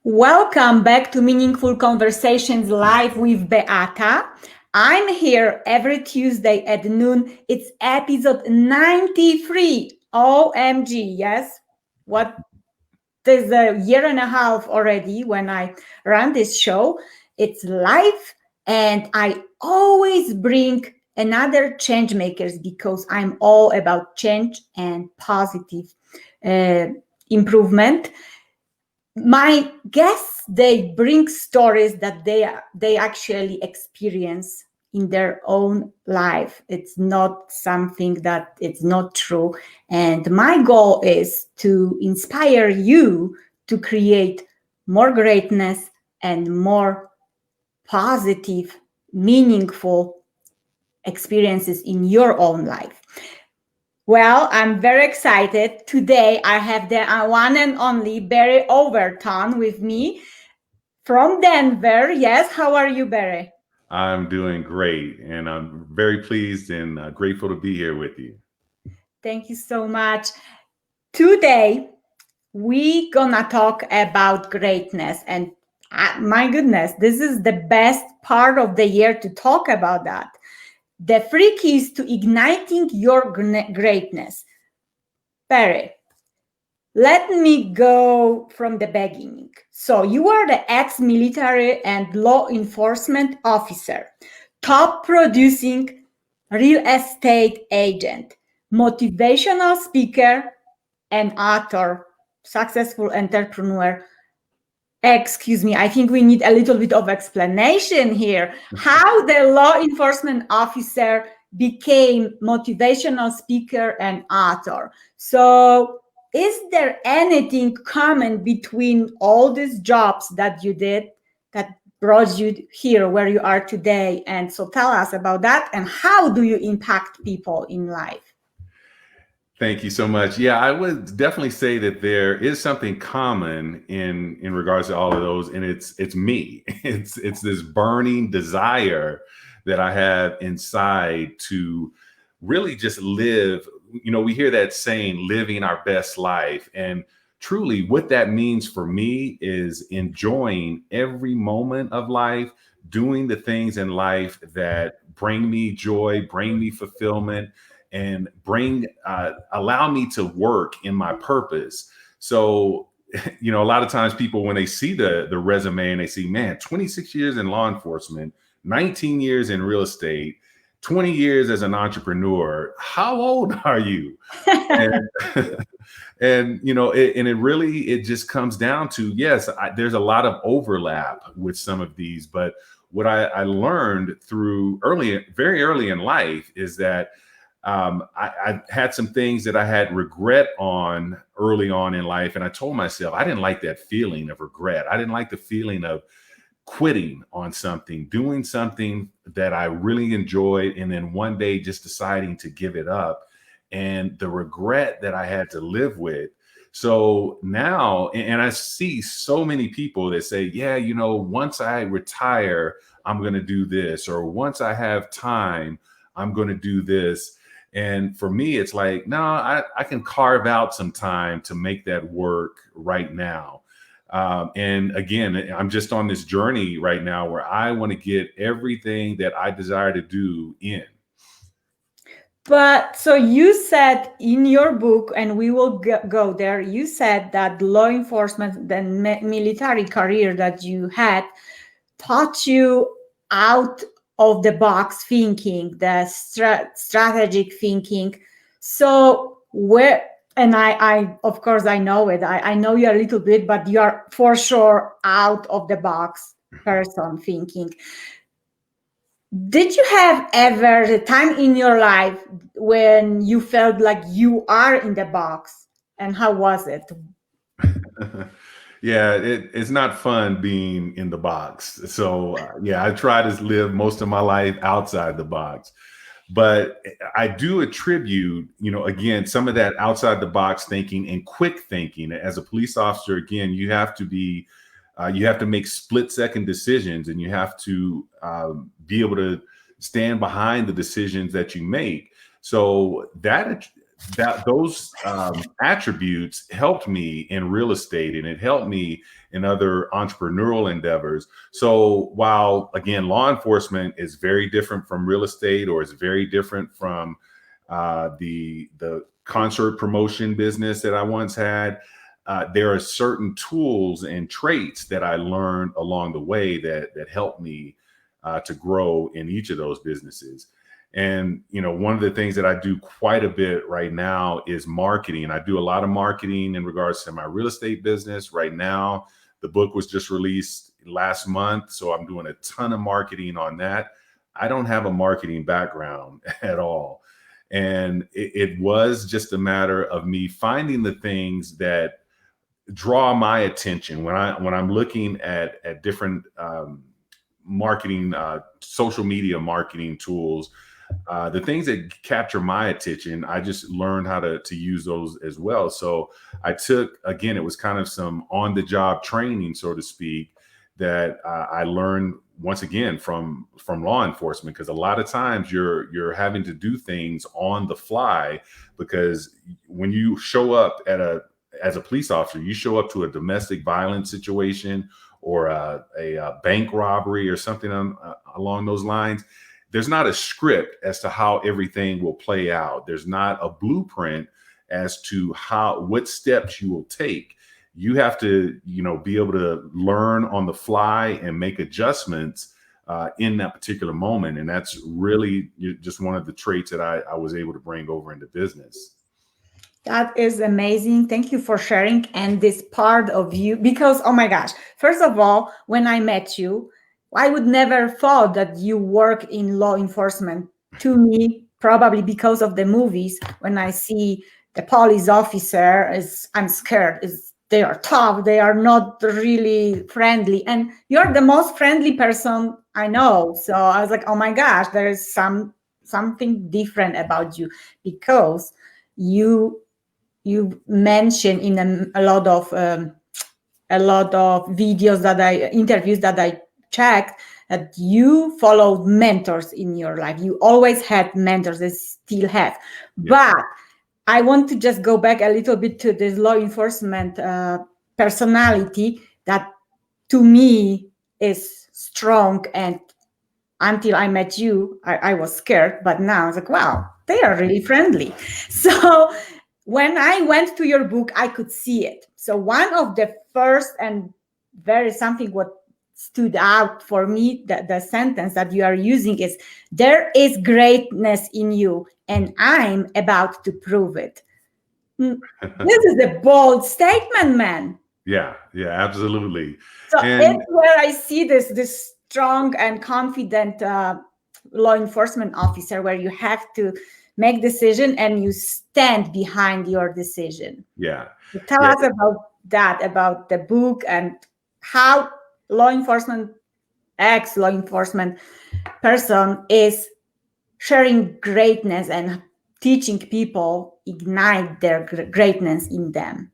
Welcome back to Meaningful Conversations Live with Beata. I'm here every Tuesday at noon. It's episode 93. OMG, yes? What? There's a year and a half already when I run this show. It's live, and I always bring another change makers because I'm all about change and positive improvement. My guests, they bring stories that they actually experience in their own life. It's not something that it's not true, and my goal is to inspire you to create more greatness and more positive, meaningful experiences in your own life. Well, I'm very excited. Today I have the one and only Barry Overton with me from Denver. Yes, how are you, Barry? I'm doing great, and I'm very pleased and grateful to be here with you. Thank you so much. Today we gonna talk about greatness, and my goodness, this is the best part of the year to talk about that. The 3 keys to igniting your greatness. Barry, let me go from the beginning. So you are the ex-military and law enforcement officer, top producing real estate agent, motivational speaker and author, successful entrepreneur. Excuse me, I think we need a little bit of explanation here. How the law enforcement officer became motivational speaker and author. So is there anything common between all these jobs that you did that brought you here where you are today? And so tell us about that, and how do you impact people in life? Thank you so much. Yeah, I would definitely say that there is something common in regards to all of those, and it's me. It's this burning desire that I have inside to really just live. We hear that saying, living our best life. And truly what that means for me is enjoying every moment of life, doing the things in life that bring me joy, bring me fulfillment, and allow me to work in my purpose. So, a lot of times people, when they see the resume and they see, man, 26 years in law enforcement, 19 years in real estate, 20 years as an entrepreneur, how old are you? And, it just comes down to, yes, there's a lot of overlap with some of these, but what I learned very early in life is that I had some things that I had regret on early on in life. And I told myself, I didn't like that feeling of regret. I didn't like the feeling of quitting on something, doing something that I really enjoyed, and then one day just deciding to give it up, and the regret that I had to live with. So now, and I see so many people that say, yeah, once I retire, I'm going to do this, or once I have time, I'm going to do this. And for me, it's like, no, I can carve out some time to make that work right now. And again, I'm just on this journey right now where I want to get everything that I desire to do in. But so you said in your book, and we will go there, you said that law enforcement, the military career that you had, taught you out of the box thinking, the strategic thinking. So and I of course I know it. I know you a little bit, but you are for sure out of the box person thinking. Did you have ever a time in your life when you felt like you are in the box, and how was it? Yeah, it's not fun being in the box. So I try to live most of my life outside the box. But I do attribute, again, some of that outside the box thinking and quick thinking. As a police officer, again, you have to make split second decisions, and you have to be able to stand behind the decisions that you make. So that those attributes helped me in real estate, and it helped me in other entrepreneurial endeavors. So while again, law enforcement is very different from real estate, or is very different from the concert promotion business that I once had, there are certain tools and traits that I learned along the way that helped me to grow in each of those businesses. And, one of the things that I do quite a bit right now is marketing. I do a lot of marketing in regards to my real estate business right now. The book was just released last month, so I'm doing a ton of marketing on that. I don't have a marketing background at all. And it was just a matter of me finding the things that draw my attention when I'm looking at different marketing, social media marketing tools. The things that capture my attention, I just learned how to use those as well. So I took, again, it was kind of some on the job training, so to speak, that I learned once again from law enforcement, because a lot of times you're having to do things on the fly, because when you show up as a police officer, you show up to a domestic violence situation or a bank robbery or something along those lines. There's not a script as to how everything will play out. There's not a blueprint as to what steps you will take. You have to, be able to learn on the fly and make adjustments in that particular moment. And that's really just one of the traits that I was able to bring over into business. That is amazing. Thank you for sharing. And this part of you, because, oh my gosh, first of all, when I met you, I would never thought that you work in law enforcement. To me, probably because of the movies, when I see the police officer, I'm scared. They are tough. They are not really friendly. And you're the most friendly person I know. So I was like, oh my gosh, there is something different about you, because you mentioned in a lot of videos interviews that I checked, that you followed mentors in your life. You always had mentors, and still have. Yeah. But I want to just go back a little bit to this law enforcement personality that, to me, is strong. And until I met you, I was scared. But now I was like, wow, they are really friendly. So when I went to your book, I could see it. So one of the first and something what stood out for me, the sentence that you are using is, there is greatness in you, and I'm about to prove it. This is a bold statement, man. Yeah, absolutely. So it's where I see this strong and confident law enforcement officer, where you have to make decision and you stand behind your decision. Yeah. So tell us about that, about the book, and how ex-law enforcement person is sharing greatness and teaching people, ignite their greatness in them.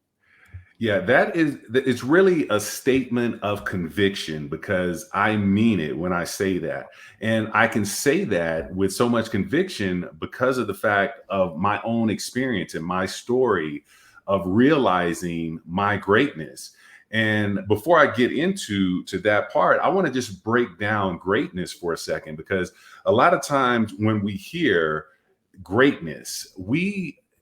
Yeah, it's really a statement of conviction, because I mean it when I say that. And I can say that with so much conviction because of the fact of my own experience and my story of realizing my greatness. And before I get into that part, I want to just break down greatness for a second, because a lot of times when we hear greatness,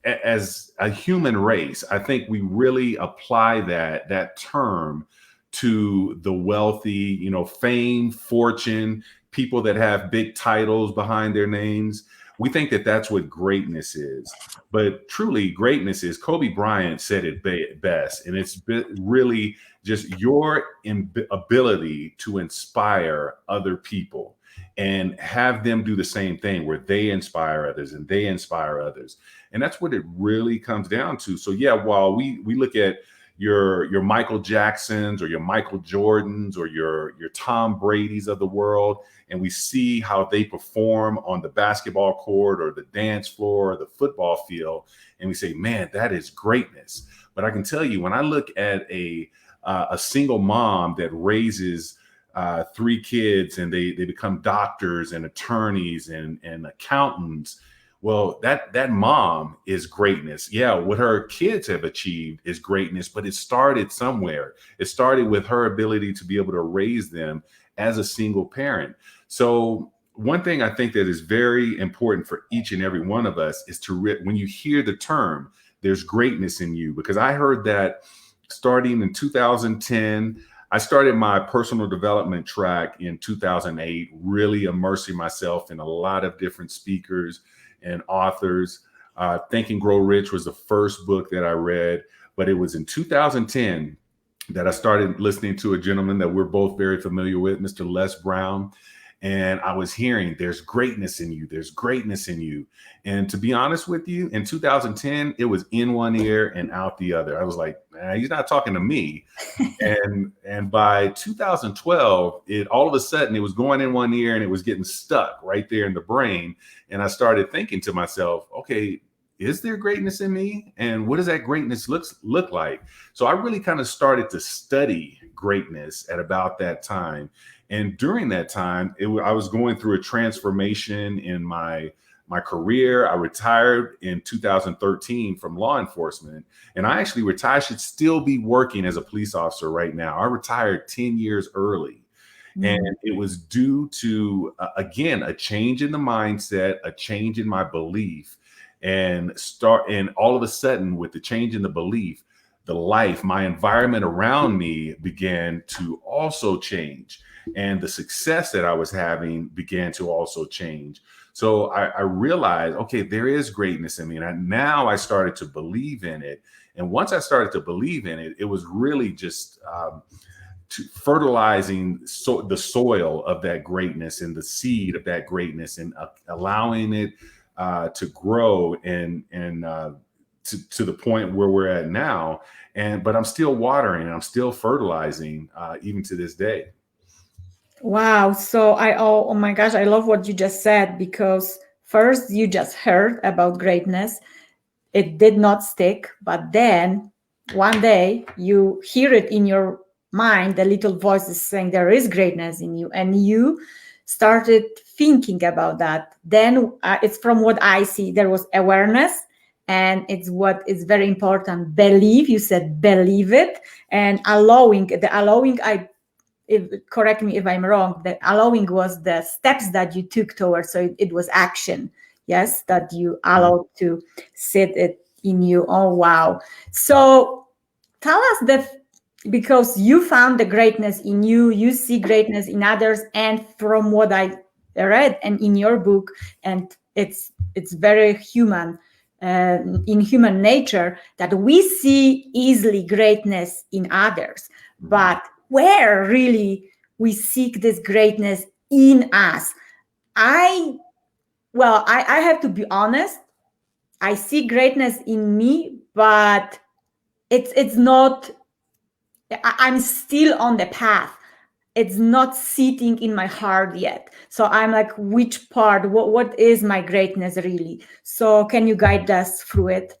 as a human race, I think we really apply that term to the wealthy, fame, fortune, people that have big titles behind their names. We think that that's what greatness is. But truly, greatness is, Kobe Bryant said it best, and it's really just your ability to inspire other people and have them do the same thing, where they inspire others and they inspire others. And that's what it really comes down to. So yeah, while we look at your Michael Jacksons or your Michael Jordans or your Tom Brady's of the world, and we see how they perform on the basketball court or the dance floor or the football field, and we say, man, that is greatness. But I can tell you, when I look at a single mom that raises 3 kids, and they become doctors and attorneys and accountants, Well, that mom is greatness. Yeah, what her kids have achieved is greatness, but it started somewhere. It started with her ability to be able to raise them as a single parent. So one thing I think that is very important for each and every one of us is to when you hear the term, there's greatness in you, because I heard that starting in 2010. I started my personal development track in 2008, really immersing myself in a lot of different speakers and authors. Think and Grow Rich was the first book that I read, but it was in 2010 that I started listening to a gentleman that we're both very familiar with, Mr. Les Brown. And I was hearing, there's greatness in you. There's greatness in you. And to be honest with you, in 2010, it was in one ear and out the other. I was like, man, he's not talking to me. and by 2012, it all of a sudden it was going in one ear and it was getting stuck right there in the brain. And I started thinking to myself, okay, is there greatness in me? And what does that greatness look like? So I really kind of started to study greatness at about that time. And during that time, I was going through a transformation in my career. I retired in 2013 from law enforcement, and I actually retired. I should still be working as a police officer right now. I retired 10 years early. And it was due to, again, a change in the mindset, a change in my belief, and all of a sudden, with the change in the belief, the life, my environment around me began to also change. And the success that I was having began to also change. So I realized, okay, there is greatness in me. And now I started to believe in it. And once I started to believe in it, it was really just fertilizing the soil of that greatness and the seed of that greatness, and allowing it to grow and to the point where we're at now. But I'm still watering and I'm still fertilizing even to this day. Wow. So oh my gosh, I love what you just said, because first you just heard about greatness. It did not stick, but then one day you hear it in your mind, the little voice is saying there is greatness in you, and you started thinking about that. Then it's from what I see, there was awareness, and it's what is very important. Believe, you said believe it, and allowing. The allowing, correct me if I'm wrong, the allowing was the steps that you took towards, so it was action, yes, that you allowed to sit it in you. Oh wow. So tell us because you found the greatness in you, you see greatness in others, and from what I read and in your book, and it's very human, in human nature, that we see easily greatness in others, but where really we seek this greatness in us. I have to be honest. I see greatness in me, but it's not. I'm still on the path. It's not sitting in my heart yet. So I'm like, which part? What is my greatness really? So can you guide us through it?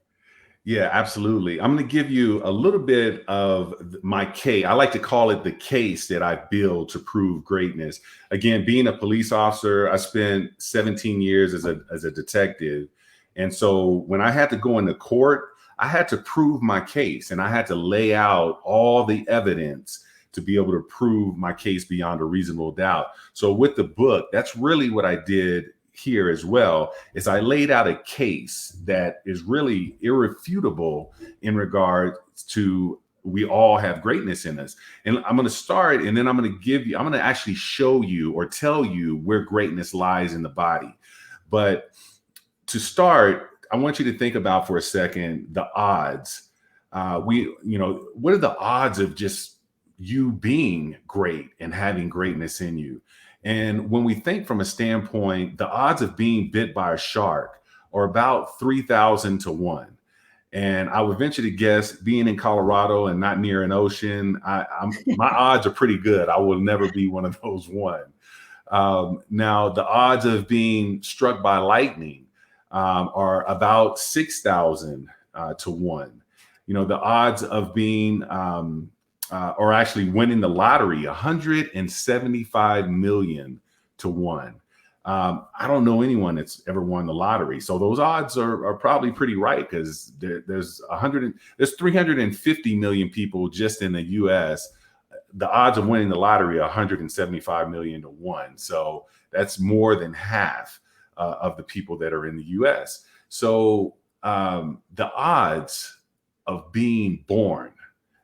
Yeah, absolutely. I'm going to give you a little bit of my case. I like to call it the case that I build to prove greatness. Again, being a police officer, I spent 17 years as a detective. And so when I had to go into court, I had to prove my case, and I had to lay out all the evidence to be able to prove my case beyond a reasonable doubt. So with the book, that's really what I did here as well, is I laid out a case that is really irrefutable in regard to we all have greatness in us. And I'm going to start, and then I'm going to actually show you or tell you where greatness lies in the body. But to start, I want you to think about for a second the odds. What are the odds of just you being great and having greatness in you? And when we think from a standpoint, the odds of being bit by a shark are about 3,000 to 1. And I would venture to guess, being in Colorado and not near an ocean, my odds are pretty good. I will never be one of those one. Now, the odds of being struck by lightning are about 6,000 to 1. The odds of being or actually winning the lottery, 175 million to 1. I don't know anyone that's ever won the lottery. So those odds are probably pretty right, because there's 350 million people just in the US. The odds of winning the lottery are 175 million to 1. So that's more than half of the people that are in the US. So the odds of being born,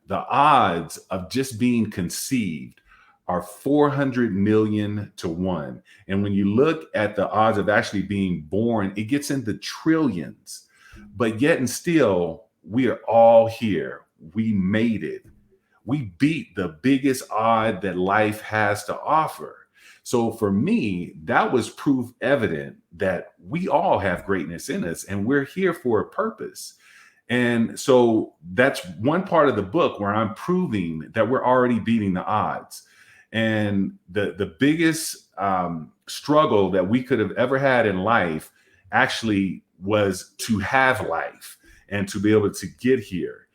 the odds of just being conceived are 400 million to 1. And when you look at the odds of actually being born, it gets into trillions. But yet and still, we are all here. We made it. We beat the biggest odd that life has to offer. So for me, that was proof evident that we all have greatness in us and we're here for a purpose. And so that's one part of the book where I'm proving that we're already beating the odds. And the biggest struggle that we could have ever had in life actually was to have life and to be able to get here.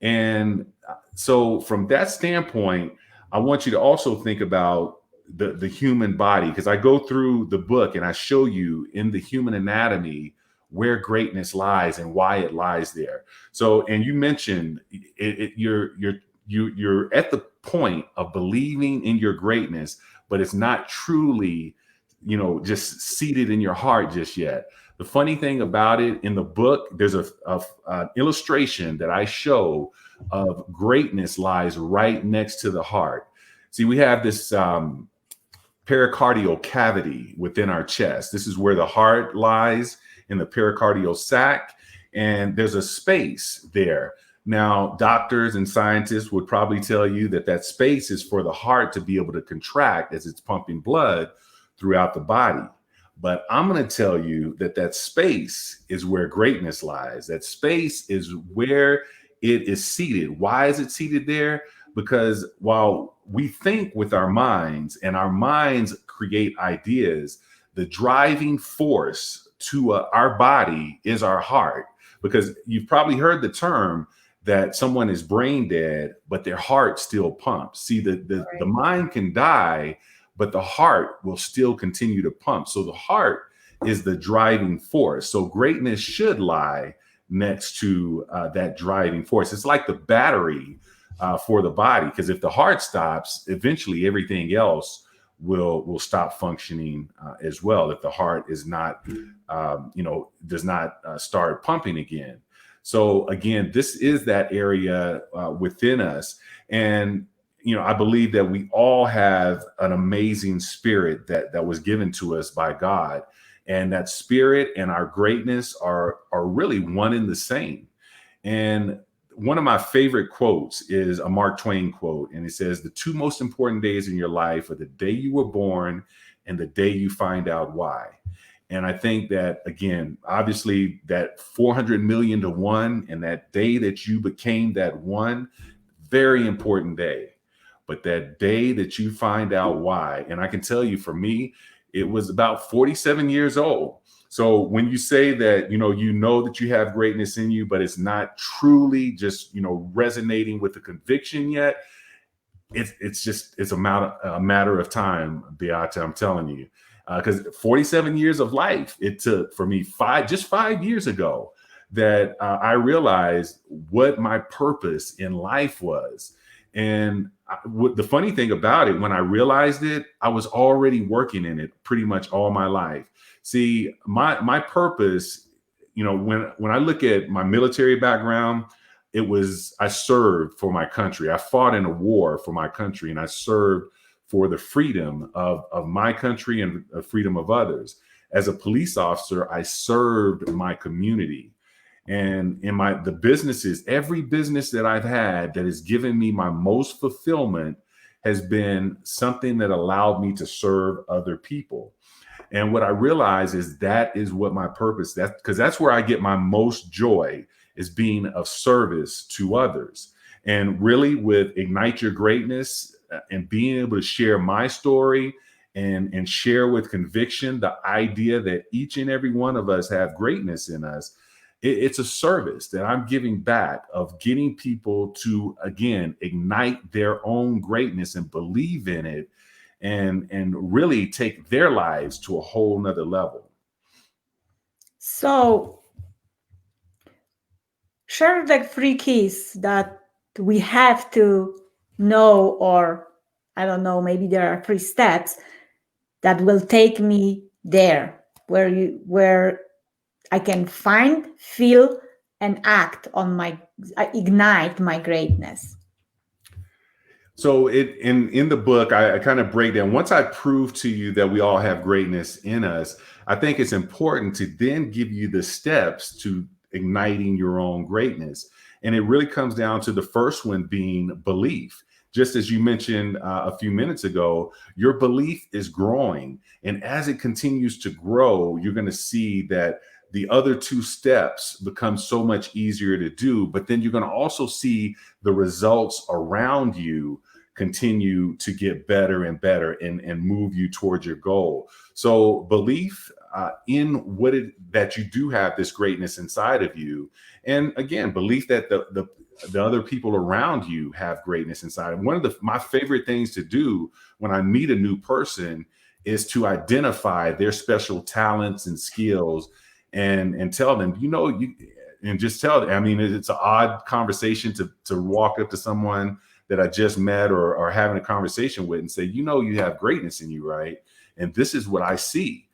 And so from that standpoint, I want you to also think about the human body, because I go through the book and I show you in the human anatomy where greatness lies and why it lies there. So, and you mentioned you're at the point of believing in your greatness, but it's not truly, just seated in your heart just yet. The funny thing about it, in the book, there's an illustration that I show of greatness lies right next to the heart. See, we have this pericardial cavity within our chest. This is where the heart lies, in the pericardial sac, and there's a space there. Now, doctors and scientists would probably tell you that that space is for the heart to be able to contract as it's pumping blood throughout the body. But I'm going to tell you that that space is where greatness lies. That space is where it is seated. Why is it seated there? Because while we think with our minds and our minds create ideas, the driving force to our body is our heart. Because you've probably heard the term that someone is brain dead, but their heart still pumps. See, the mind can die, but the heart will still continue to pump. So the heart is the driving force. So greatness should lie next to that driving force. It's like the battery for the body, because if the heart stops, eventually everything else will stop functioning as well, if the heart is not, does not start pumping again. So again, this is that area within us. And, I believe that we all have an amazing spirit that was given to us by God. And that spirit and our greatness are really one and the same. And one of my favorite quotes is a Mark Twain quote. And it says, "The two most important days in your life are the day you were born and the day you find out why." And I think that, again, obviously that 400 million to 1 and that day that you became that one, very important day. But that day that you find out why, and I can tell you, for me, it was about 47 years old. So when you say that, you know that you have greatness in you, but it's not truly just, resonating with the conviction yet, it's a matter of time, Beata, I'm telling you. Because 47 years of life it took for me, 5 years ago, that I realized what my purpose in life was. And the funny thing about it, when I realized it, I was already working in it pretty much all my life. See, my purpose, when I look at my military background, it was, I served for my country. I fought in a war for my country, and I served for the freedom of my country and the freedom of others. As a police officer, I served my community. And in the businesses, every business that I've had that has given me my most fulfillment has been something that allowed me to serve other people. And what I realize is that is what my purpose, because that's where I get my most joy, is being of service to others. And really, with Ignite Your Greatness and being able to share my story and share with conviction the idea that each and every one of us have greatness in us, it's a service that I'm giving back, of getting people to, again, ignite their own greatness and believe in it. and really take their lives to a whole nother level. So share the 3 keys that we have to know, or I don't know, maybe there are 3 steps that will take me there, where I can find, feel, and act on ignite my greatness. So in the book, I kind of break down, once I prove to you that we all have greatness in us, I think it's important to then give you the steps to igniting your own greatness. And it really comes down to the first one being belief. Just as you mentioned a few minutes ago, your belief is growing. And as it continues to grow, you're going to see that the other 2 steps become so much easier to do. But then you're going to also see the results around you continue to get better and better and move you towards your goal. So belief in that you do have this greatness inside of you. And again, belief that the other people around you have greatness inside. And one of my favorite things to do when I meet a new person is to identify their special talents and skills and tell them, and just tell them. I mean, it's an odd conversation to walk up to someone that I just met or having a conversation with and say, you have greatness in you, right? And this is what I see.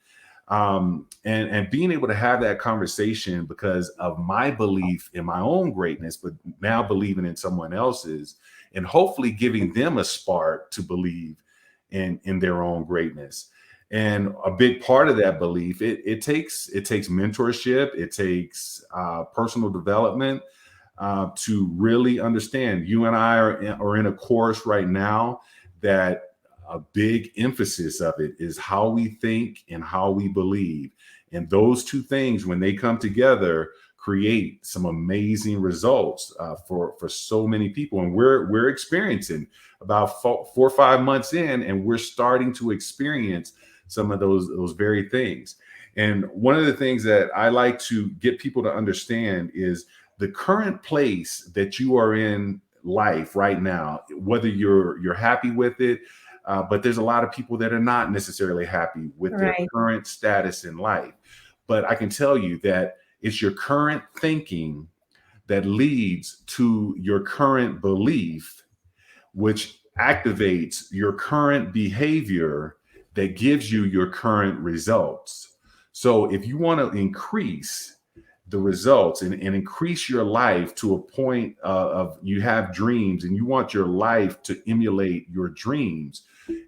And being able to have that conversation because of my belief in my own greatness, but now believing in someone else's, and hopefully giving them a spark to believe in their own greatness. And a big part of that belief, it takes mentorship, it takes personal development to really understand. You and I are in a course right now that a big emphasis of it is how we think and how we believe. And those 2 things, when they come together, create some amazing results for so many people. And we're experiencing about 4 or 5 months in, and we're starting to experience some of those very things. And one of the things that I like to get people to understand is the current place that you are in life right now, whether you're happy with it, but there's a lot of people that are not necessarily happy with their current status in life. But I can tell you that it's your current thinking that leads to your current belief, which activates your current behavior that gives you your current results. So if you want to increase the results and increase your life to a point of you have dreams and you want your life to emulate your dreams,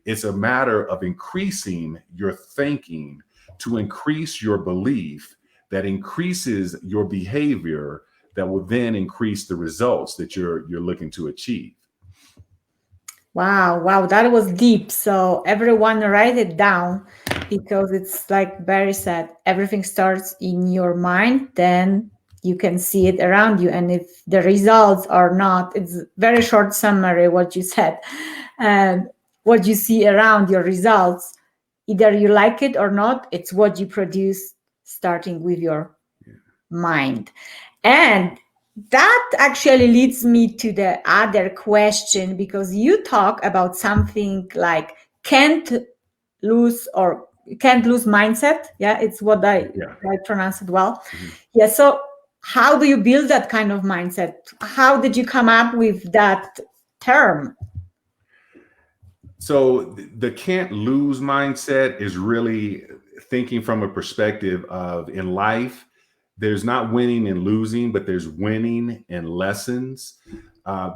it's a matter of increasing your thinking to increase your belief that increases your behavior that will then increase the results that you're looking to achieve. Wow, that was deep. So everyone write it down, because it's like Barry said, everything starts in your mind, then you can see it around you. And if the results are not, it's very short summary what you said, and what you see around your results, either you like it or not, it's what you produce starting with your mind. And that actually leads me to the other question, because you talk about something like can't lose mindset. Yeah, it's what I pronounce it well. Mm-hmm. Yeah. So how do you build that kind of mindset? How did you come up with that term? So the can't lose mindset is really thinking from a perspective of, in life, there's not winning and losing, but there's winning and lessons.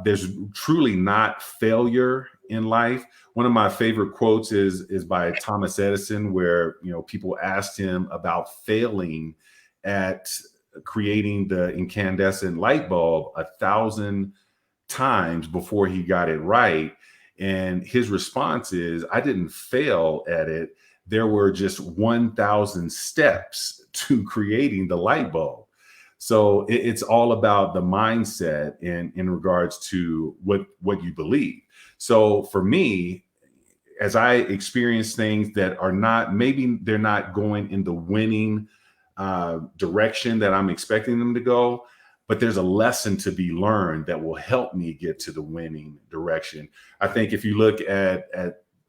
There's truly not failure in life. One of my favorite quotes is by Thomas Edison, where people asked him about failing at creating the incandescent light bulb 1,000 times before he got it right. And his response is, I didn't fail at it. There were just 1,000 steps to creating the light bulb. So it's all about the mindset in regards to what you believe. So for me, as I experience things that are not, maybe they're not going in the winning direction that I'm expecting them to go, but there's a lesson to be learned that will help me get to the winning direction. I think if you look at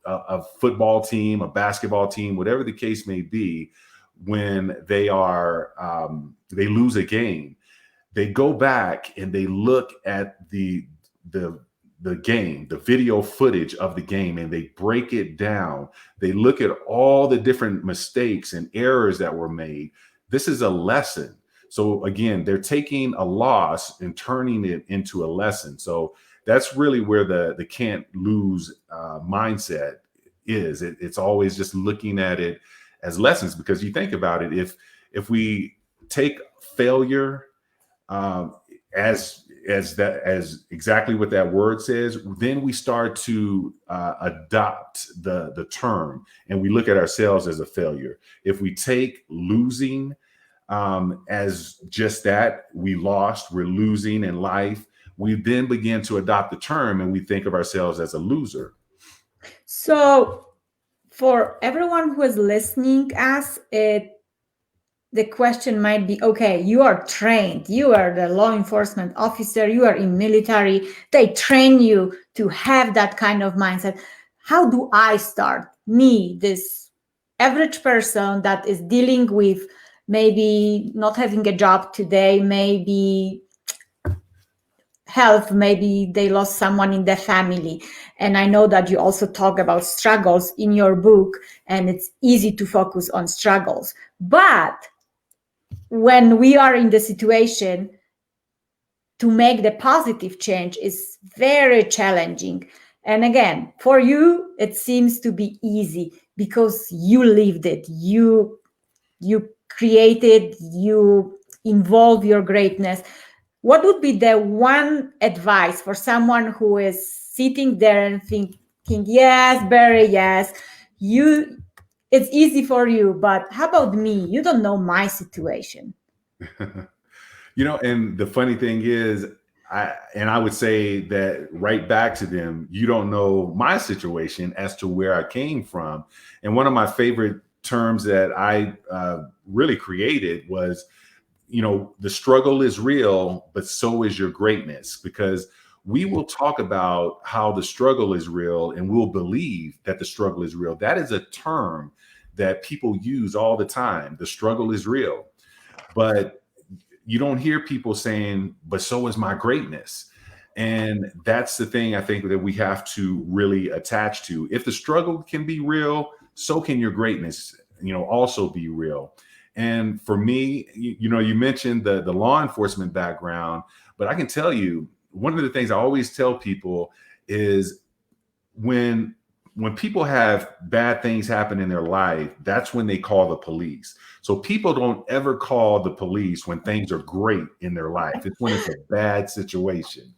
a football team, a basketball team, whatever the case may be, when they lose a game, they go back and they look at the game, the video footage of the game, and they break it down. They look at all the different mistakes and errors that were made. This is a lesson. So again, they're taking a loss and turning it into a lesson. So that's really where the can't lose mindset is. It's always just looking at it as lessons, because you think about it, if we take failure as exactly what that word says, then we start to adopt the term, and we look at ourselves as a failure. If we take losing as just that, we lost, we're losing in life, we then begin to adopt the term and we think of ourselves as a loser. So for everyone who is listening us, the question might be, okay, you are trained, you are the law enforcement officer, you are in military, they train you to have that kind of mindset. How do I start? Me, this average person that is dealing with maybe not having a job today, maybe health, maybe they lost someone in their family. And I know that you also talk about struggles in your book, and it's easy to focus on struggles. But when we are in the situation, to make the positive change is very challenging. And again, for you, it seems to be easy because you lived it. You created, you involve your greatness. What would be the one advice for someone who is sitting there and thinking, yes, Barry, yes, it's easy for you, but how about me? You don't know my situation. And the funny thing is, I would say that right back to them, you don't know my situation as to where I came from. And one of my favorite terms that I really created was, the struggle is real, but so is your greatness, because we will talk about how the struggle is real and we'll believe that the struggle is real. That is a term that people use all the time. The struggle is real, but you don't hear people saying, but so is my greatness. And that's the thing I think that we have to really attach to. If the struggle can be real, so can your greatness, also be real. And for me, you mentioned the law enforcement background, but I can tell you, one of the things I always tell people is when people have bad things happen in their life, that's when they call the police. So people don't ever call the police when things are great in their life. It's when it's a bad situation.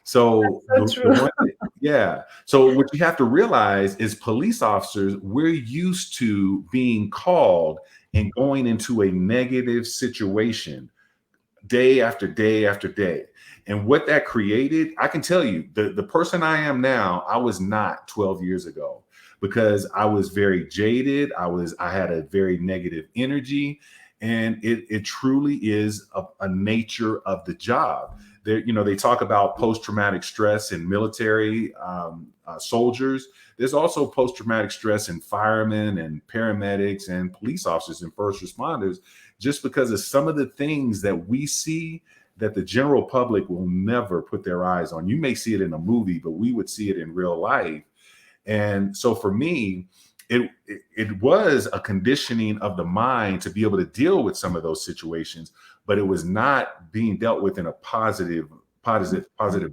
So, yeah. So what you have to realize is police officers, we're used to being called and going into a negative situation day after day after day. And what that created, I can tell you, the person I am now, I was not 12 years ago, because I was very jaded. I had a very negative energy, and it truly is a nature of the job. They talk about post-traumatic stress in military soldiers. There's also post-traumatic stress in firemen and paramedics and police officers and first responders, just because of some of the things that we see that the general public will never put their eyes on. You may see it in a movie, but we would see it in real life. And so for me, it was a conditioning of the mind to be able to deal with some of those situations, but it was not being dealt with in a positive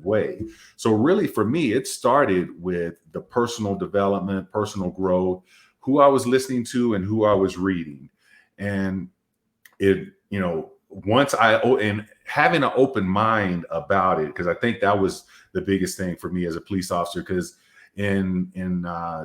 way. So really for me, it started with the personal development, personal growth, who I was listening to and who I was reading. And and having an open mind about it, because I think that was the biggest thing for me as a police officer, because in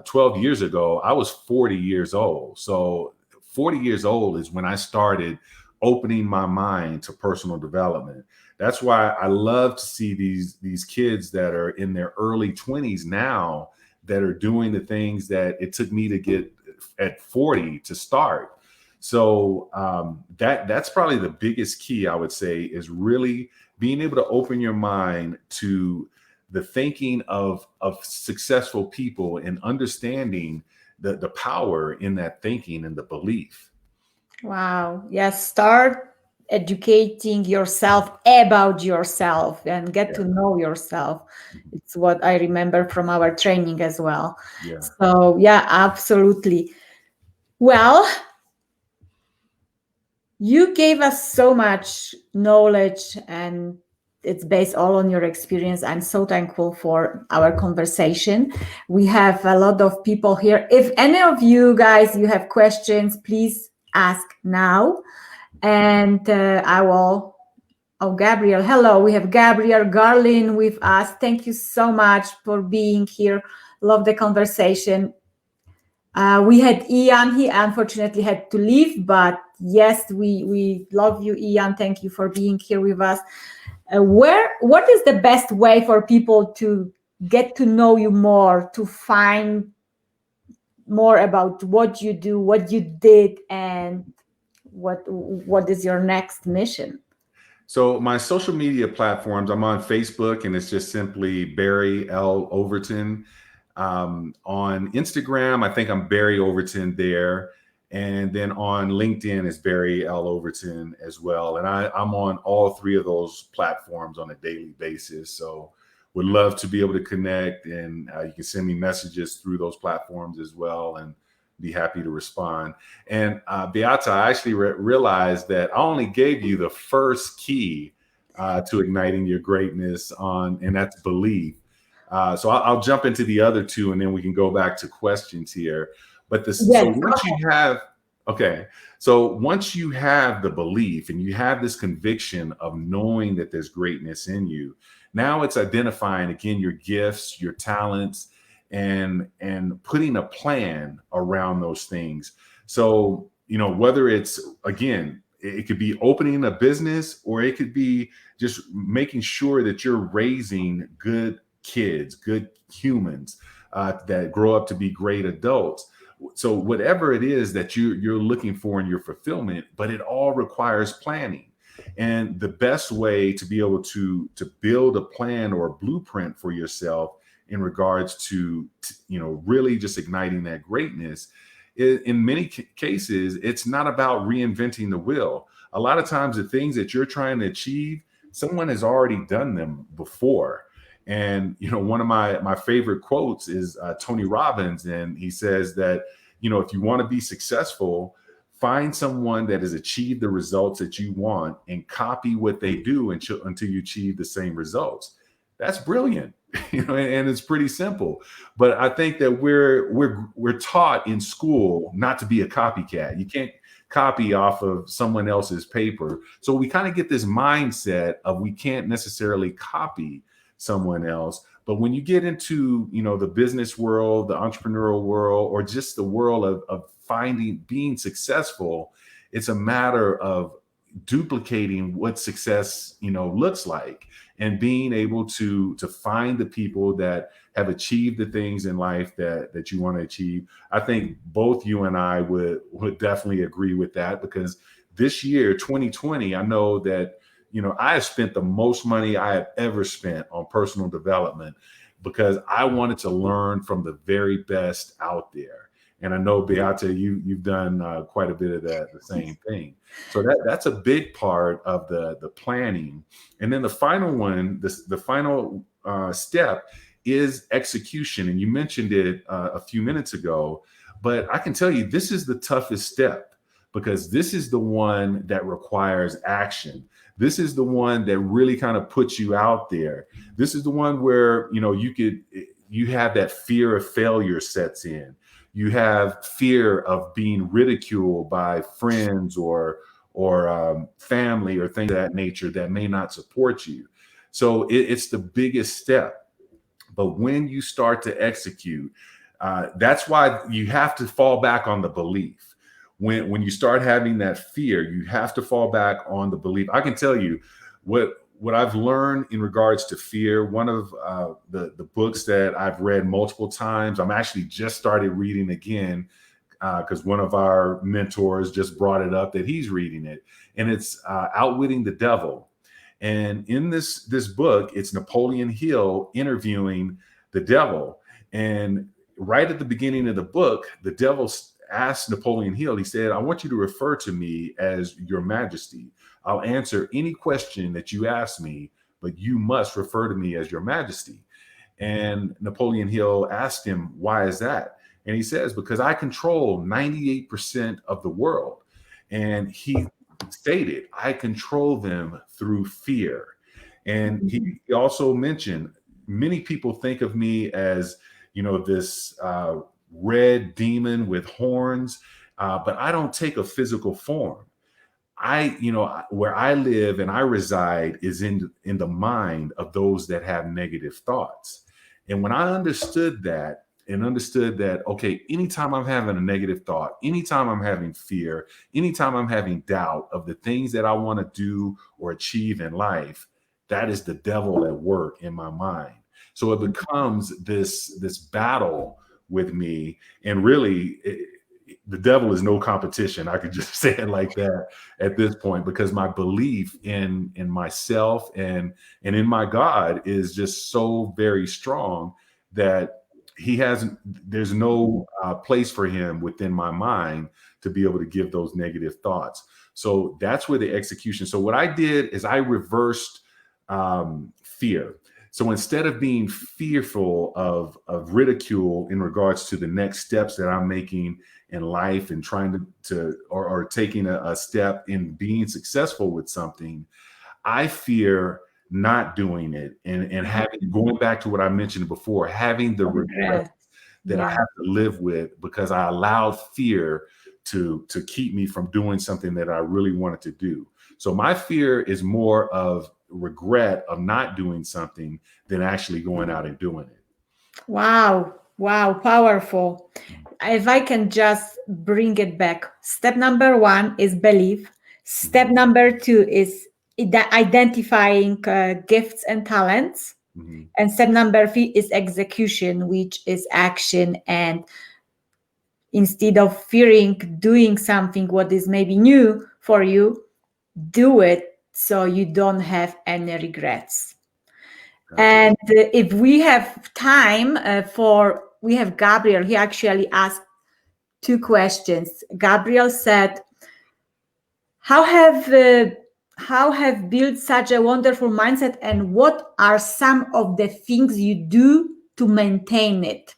12 years ago, I was 40 years old. So 40 years old is when I started opening my mind to personal development. That's why I love to see these kids that are in their early 20s now that are doing the things that it took me to get at 40 to start. So that's probably the biggest key, I would say, is really being able to open your mind to the thinking of successful people and understanding the power in that thinking and the belief. Wow. Yes. Start educating yourself about yourself and get Yeah. to know yourself. It's what I remember from our training as well. Yeah. So, yeah, absolutely. Well, you gave us so much knowledge and it's based all on your experience. I'm so thankful for our conversation. We have a lot of people here. If any of you guys you have questions, please ask now. And I will. Oh, Gabriel, hello. We have Gabriel Garlin with us. Thank you so much for being here. Love the conversation. We had Ian. He unfortunately had to leave, but yes, we love you, Ian. Thank you for being here with us. What is the best way for people to get to know you more, to find more about what you do, what you did, and what is your next mission? So my social media platforms, I'm on Facebook and it's just simply Barry L. Overton. On Instagram, I think I'm Barry Overton there. And then on LinkedIn is Barry L. Overton as well. And I'm on all three of those platforms on a daily basis. So would love to be able to connect, and you can send me messages through those platforms as well, and be happy to respond. And Beata, I actually realized that I only gave you the first key to igniting your greatness and that's belief. So I'll jump into the other two, and then we can go back to questions here. But Yes. so once you have, so once you have the belief and you have this conviction of knowing that there's greatness in you, now it's identifying again your gifts, your talents, and putting a plan around those things. So, whether it's, again, it could be opening a business, or it could be just making sure that you're raising good kids, good humans that grow up to be great adults. So whatever it is that you're looking for in your fulfillment, but it all requires planning. And the best way to be able to build a plan or a blueprint for yourself in regards to really just igniting that greatness, in many cases, it's not about reinventing the wheel. A lot of times the things that you're trying to achieve, someone has already done them before. And one of my favorite quotes is Tony Robbins, and he says that if you want to be successful, find someone that has achieved the results that you want and copy what they do until you achieve the same results. That's brilliant, and it's pretty simple. But I think that we're taught in school not to be a copycat. You can't copy off of someone else's paper. So we kind of get this mindset of we can't necessarily copy someone else. But when you get into the business world, the entrepreneurial world, or just the world of being successful, it's a matter of duplicating what success looks like, and being able to find the people that have achieved the things in life that you want to achieve. I think both you and I would definitely agree with that, because this year 2020, I know that I have spent the most money I have ever spent on personal development, because I wanted to learn from the very best out there. And I know, Beata, you've done quite a bit of that, the same thing. So that's a big part of the planning. And then the final one, the final step is execution. And you mentioned it a few minutes ago, but I can tell you this is the toughest step, because this is the one that requires action. This is the one that really kind of puts you out there. This is the one where you have that fear of failure sets in. You have fear of being ridiculed by friends or family or things of that nature that may not support you. So it's the biggest step. But when you start to execute, that's why you have to fall back on the belief. When you start having that fear, you have to fall back on the belief. I can tell you what I've learned in regards to fear. One of the books that I've read multiple times, I'm actually just started reading again because one of our mentors just brought it up that he's reading it, and it's Outwitting the Devil. And in this book, it's Napoleon Hill interviewing the devil. And right at the beginning of the book, the devil asked Napoleon Hill, he said, I want you to refer to me as Your Majesty. I'll answer any question that you ask me, but you must refer to me as Your Majesty. And Napoleon Hill asked him, why is that? And he says, because I control 98% of the world. And he stated, I control them through fear. And he also mentioned, many people think of me as, this red demon with horns, but I don't take a physical form. Where I live and I reside is in the mind of those that have negative thoughts. And when I understood that, okay, anytime I'm having a negative thought, anytime I'm having fear, anytime I'm having doubt of the things that I want to do or achieve in life, that is the devil at work in my mind. So it becomes this battle with me, and really the devil is no competition. I could just say it like that at this point, because my belief in myself and in my God is just so very strong that there's no place for him within my mind to be able to give those negative thoughts. So that's where the execution. So what I did is I reversed fear. So instead of being fearful of ridicule in regards to the next steps that I'm making in life and trying or taking a step in being successful with something, I fear not doing it and going back to what I mentioned before, having the regret that I have to live with because I allowed fear to keep me from doing something that I really wanted to do. So my fear is more of regret of not doing something than actually going out and doing it. Wow, powerful. If I can just bring it back, step number 1 is belief. Step number 2 is identifying gifts and talents. And step number 3 is execution, which is action. And instead of fearing doing something what is maybe new for you, do it so you don't have any regrets. And if we have time we have Gabriel. He actually asked 2 questions. Gabriel said, how have built such a wonderful mindset, and what are some of the things you do to maintain it?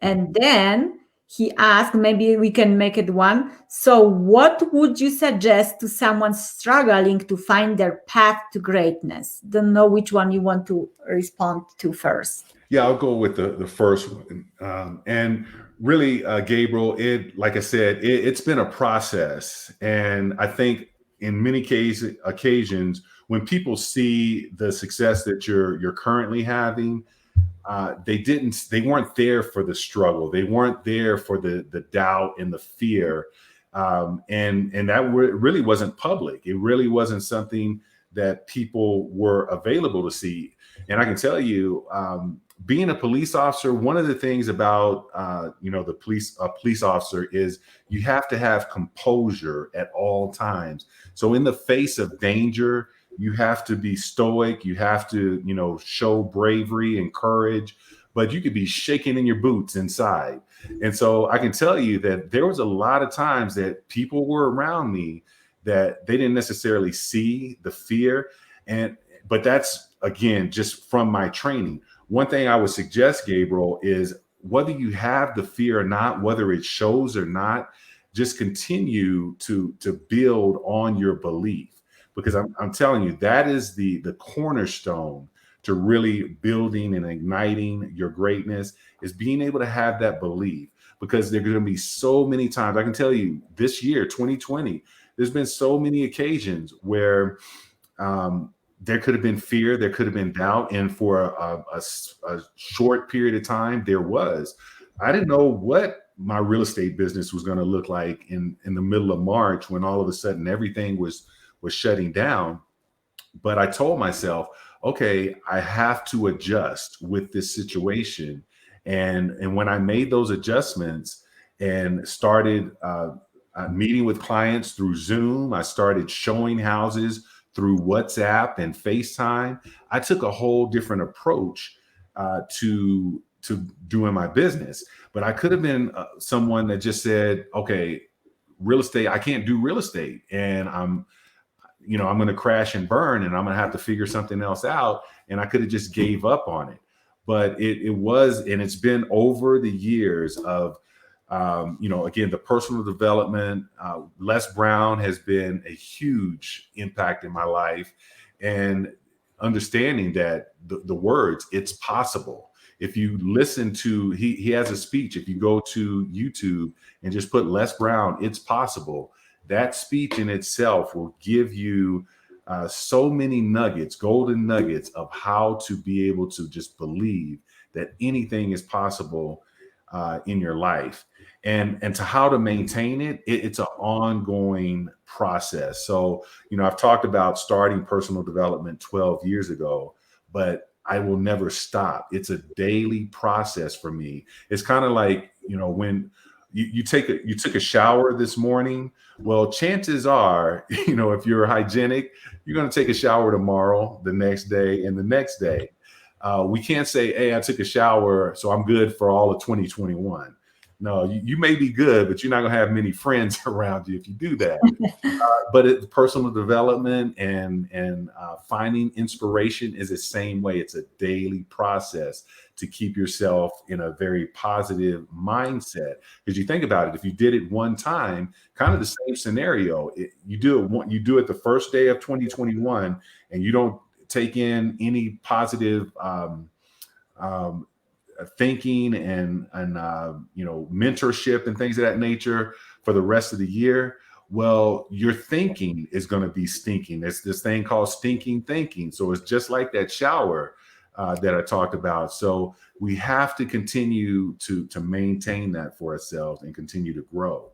And then he asked, maybe we can make it one. So what would you suggest to someone struggling to find their path to greatness? Don't know which one you want to respond to first. Yeah, I'll go with the first one. And really, Gabriel, like I said, it's been a process. And I think in many occasions, when people see the success that you're currently having, they weren't there for the struggle. They weren't there for the doubt and the fear. And that really wasn't public. It really wasn't something that people were available to see. And I can tell you, being a police officer, one of the things about a police officer is you have to have composure at all times. So in the face of danger, you have to be stoic. You have to, show bravery and courage, but you could be shaking in your boots inside. And so I can tell you that there was a lot of times that people were around me that they didn't necessarily see the fear. But that's, again, just from my training. One thing I would suggest, Gabriel, is whether you have the fear or not, whether it shows or not, just continue to build on your belief. Because I'm telling you, that is the cornerstone to really building and igniting your greatness, is being able to have that belief. Because there are going to be so many times, I can tell you this year, 2020, there's been so many occasions where there could have been fear, there could have been doubt. And for a short period of time, there was. I didn't know what my real estate business was going to look like in the middle of March, when all of a sudden everything was shutting down. But I told myself, okay, I have to adjust with this situation. And when I made those adjustments and started meeting with clients through Zoom, I started showing houses through WhatsApp and FaceTime, I took a whole different approach to doing my business. But I could have been someone that just said, okay, real estate, I can't do real estate, and I'm going to crash and burn, and I'm going to have to figure something else out. And I could have just gave up on it. But it was, and it's been over the years of, again, the personal development. Les Brown has been a huge impact in my life, and understanding that the words, it's possible. If you listen to, he has a speech, if you go to YouTube and just put Les Brown, it's possible, that speech in itself will give you so many nuggets, golden nuggets of how to be able to just believe that anything is possible in your life, and to how to maintain it. It's an ongoing process. So, I've talked about starting personal development 12 years ago, but I will never stop. It's a daily process for me. It's kind of like, when you took a shower this morning. Well, chances are, if you're hygienic, you're going to take a shower tomorrow, the next day, and the next day. We can't say, hey, I took a shower, so I'm good for all of 2021. No, you may be good, but you're not going to have many friends around you if you do that. But it's personal development and finding inspiration is the same way. It's a daily process to keep yourself in a very positive mindset. Because you think about it, if you did it one time, kind of the same scenario, you do it the first day of 2021, and you don't take in any positive thinking and mentorship and things of that nature for the rest of the year. Well, your thinking is going to be stinking. There's this thing called stinking thinking. So it's just like that shower that I talked about. So we have to continue to maintain that for ourselves and continue to grow.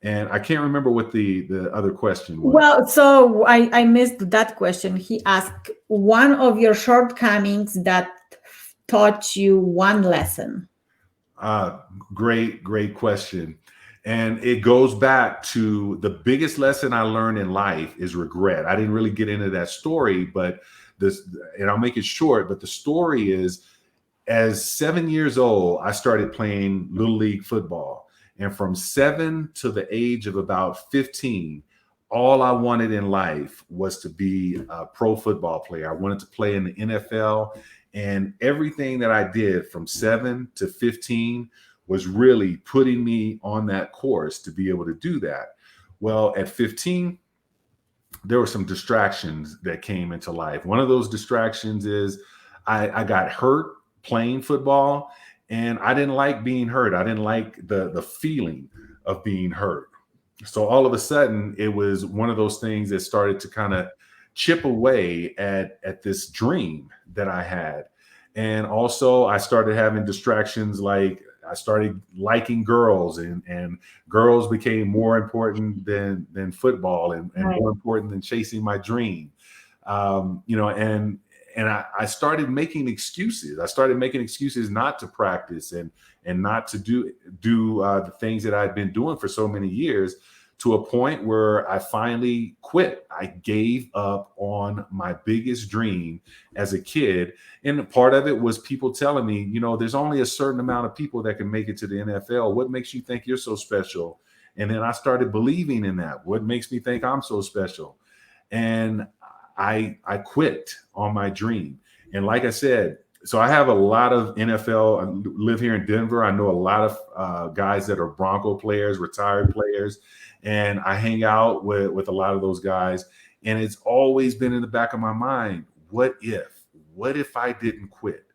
And I can't remember what the other question was. Well, so I missed that question. He asked, one of your shortcomings that taught you one lesson. Great question. And it goes back to the biggest lesson I learned in life is regret. I didn't really get into that story, but and I'll make it short, but the story is, as 7 years old, I started playing Little League football. And from 7 to the age of about 15, all I wanted in life was to be a pro football player. I wanted to play in the NFL. And everything that I did from 7 to 15 was really putting me on that course to be able to do that. Well, at 15, there were some distractions that came into life. One of those distractions is I got hurt playing football, and I didn't like being hurt. I didn't like the feeling of being hurt. So all of a sudden, it was one of those things that started to kind of chip away at this dream that I had. And also I started having distractions, like I started liking girls, and girls became more important than football and right. More important than chasing my dream. And I started making excuses. I started making excuses not to practice and not to do the things that I'd been doing for so many years, to a point where I finally quit. I gave up on my biggest dream as a kid. And part of it was people telling me, there's only a certain amount of people that can make it to the NFL. What makes you think you're so special? And then I started believing in that. What makes me think I'm so special? And I quit on my dream. And like I said, so I have a lot of NFL. I live here in Denver. I know a lot of guys that are Bronco players, retired players, and I hang out with a lot of those guys. And it's always been in the back of my mind, what if I didn't quit?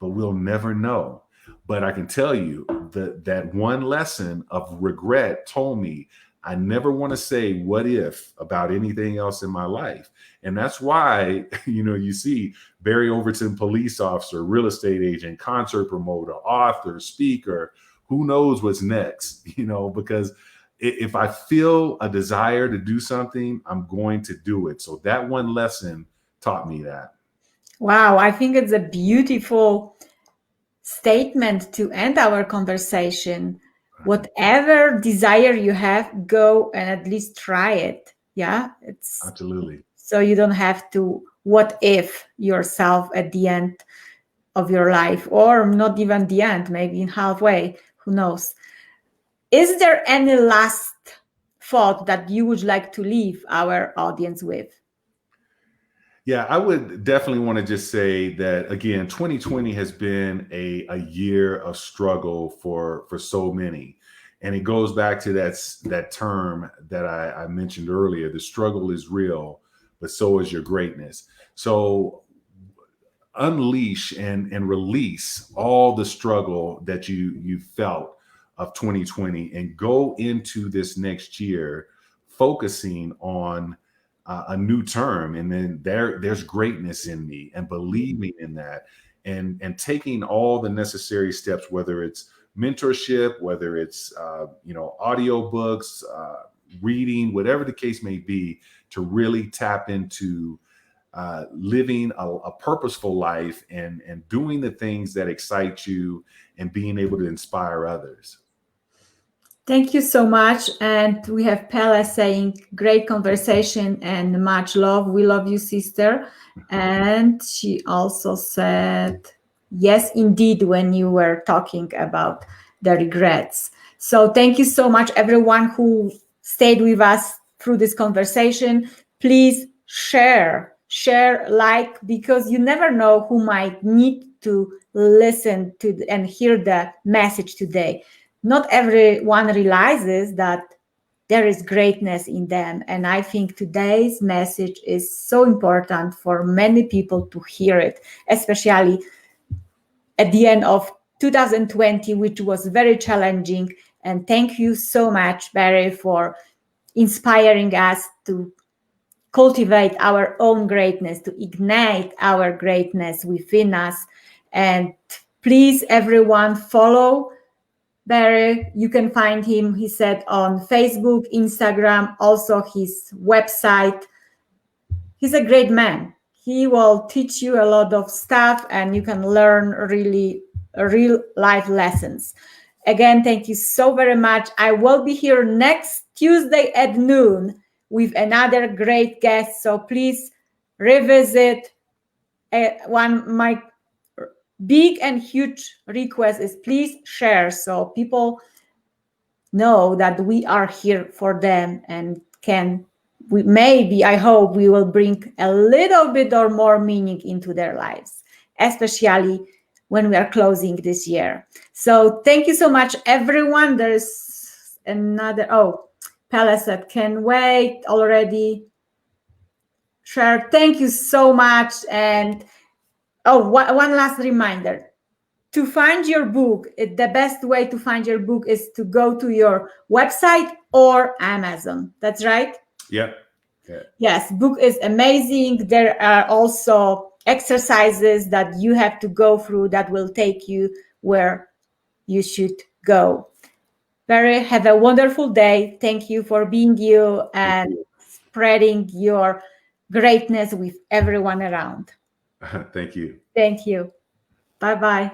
But we'll never know. But I can tell you that one lesson of regret told me I never want to say what if about anything else in my life. And that's why, you see Barry Overton, police officer, real estate agent, concert promoter, author, speaker, who knows what's next, because if I feel a desire to do something, I'm going to do it. So that one lesson taught me that. Wow, I think it's a beautiful statement to end our conversation. Whatever desire you have, go and at least try it. Yeah, it's absolutely. so you don't have to what if yourself at the end of your life, or not even the end, maybe in halfway, who knows. Is there any last thought that you would like to leave our audience with? Yeah, I would definitely want to just say that again, 2020 has been a year of struggle for so many. And it goes back to that term that I mentioned earlier. The struggle is real, but so is your greatness. So unleash and release all the struggle that you felt of 2020 and go into this next year focusing on a new term, and then there's greatness in me, and believing in that, and taking all the necessary steps, whether it's mentorship, whether it's audio books, reading, whatever the case may be, to really tap into living a purposeful life and doing the things that excite you and being able to inspire others. Thank you so much. And we have Pella saying great conversation and much love. We love you, sister. And she also said, yes, indeed, when you were talking about the regrets. So thank you so much, everyone who stayed with us through this conversation. Please share, like, because you never know who might need to listen to and hear the message today. Not everyone realizes that there is greatness in them. And I think today's message is so important for many people to hear it, especially at the end of 2020, which was very challenging. And thank you so much, Barry, for inspiring us to cultivate our own greatness, to ignite our greatness within us. And please, everyone, follow Barry. You can find him, he said, on Facebook, Instagram, also his website. He's a great man. He will teach you a lot of stuff, and you can learn really real life lessons. Again, thank you so very much. I will be here next Tuesday at noon with another great guest. So please revisit. My big and huge request is please share, so people know that we are here for them, and I hope we will bring a little bit or more meaning into their lives, especially when we are closing this year. So thank you so much, everyone. There's another, Pella said, can wait already. Share, thank you so much. And one last reminder. To find your book, the best way to find your book is to go to your website or Amazon. That's right? Yeah. Yes, book is amazing. There are also exercises that you have to go through that will take you where you should go. Barry, have a wonderful day. Thank you for being you and spreading your greatness with everyone around. Thank you. Thank you. Bye-bye.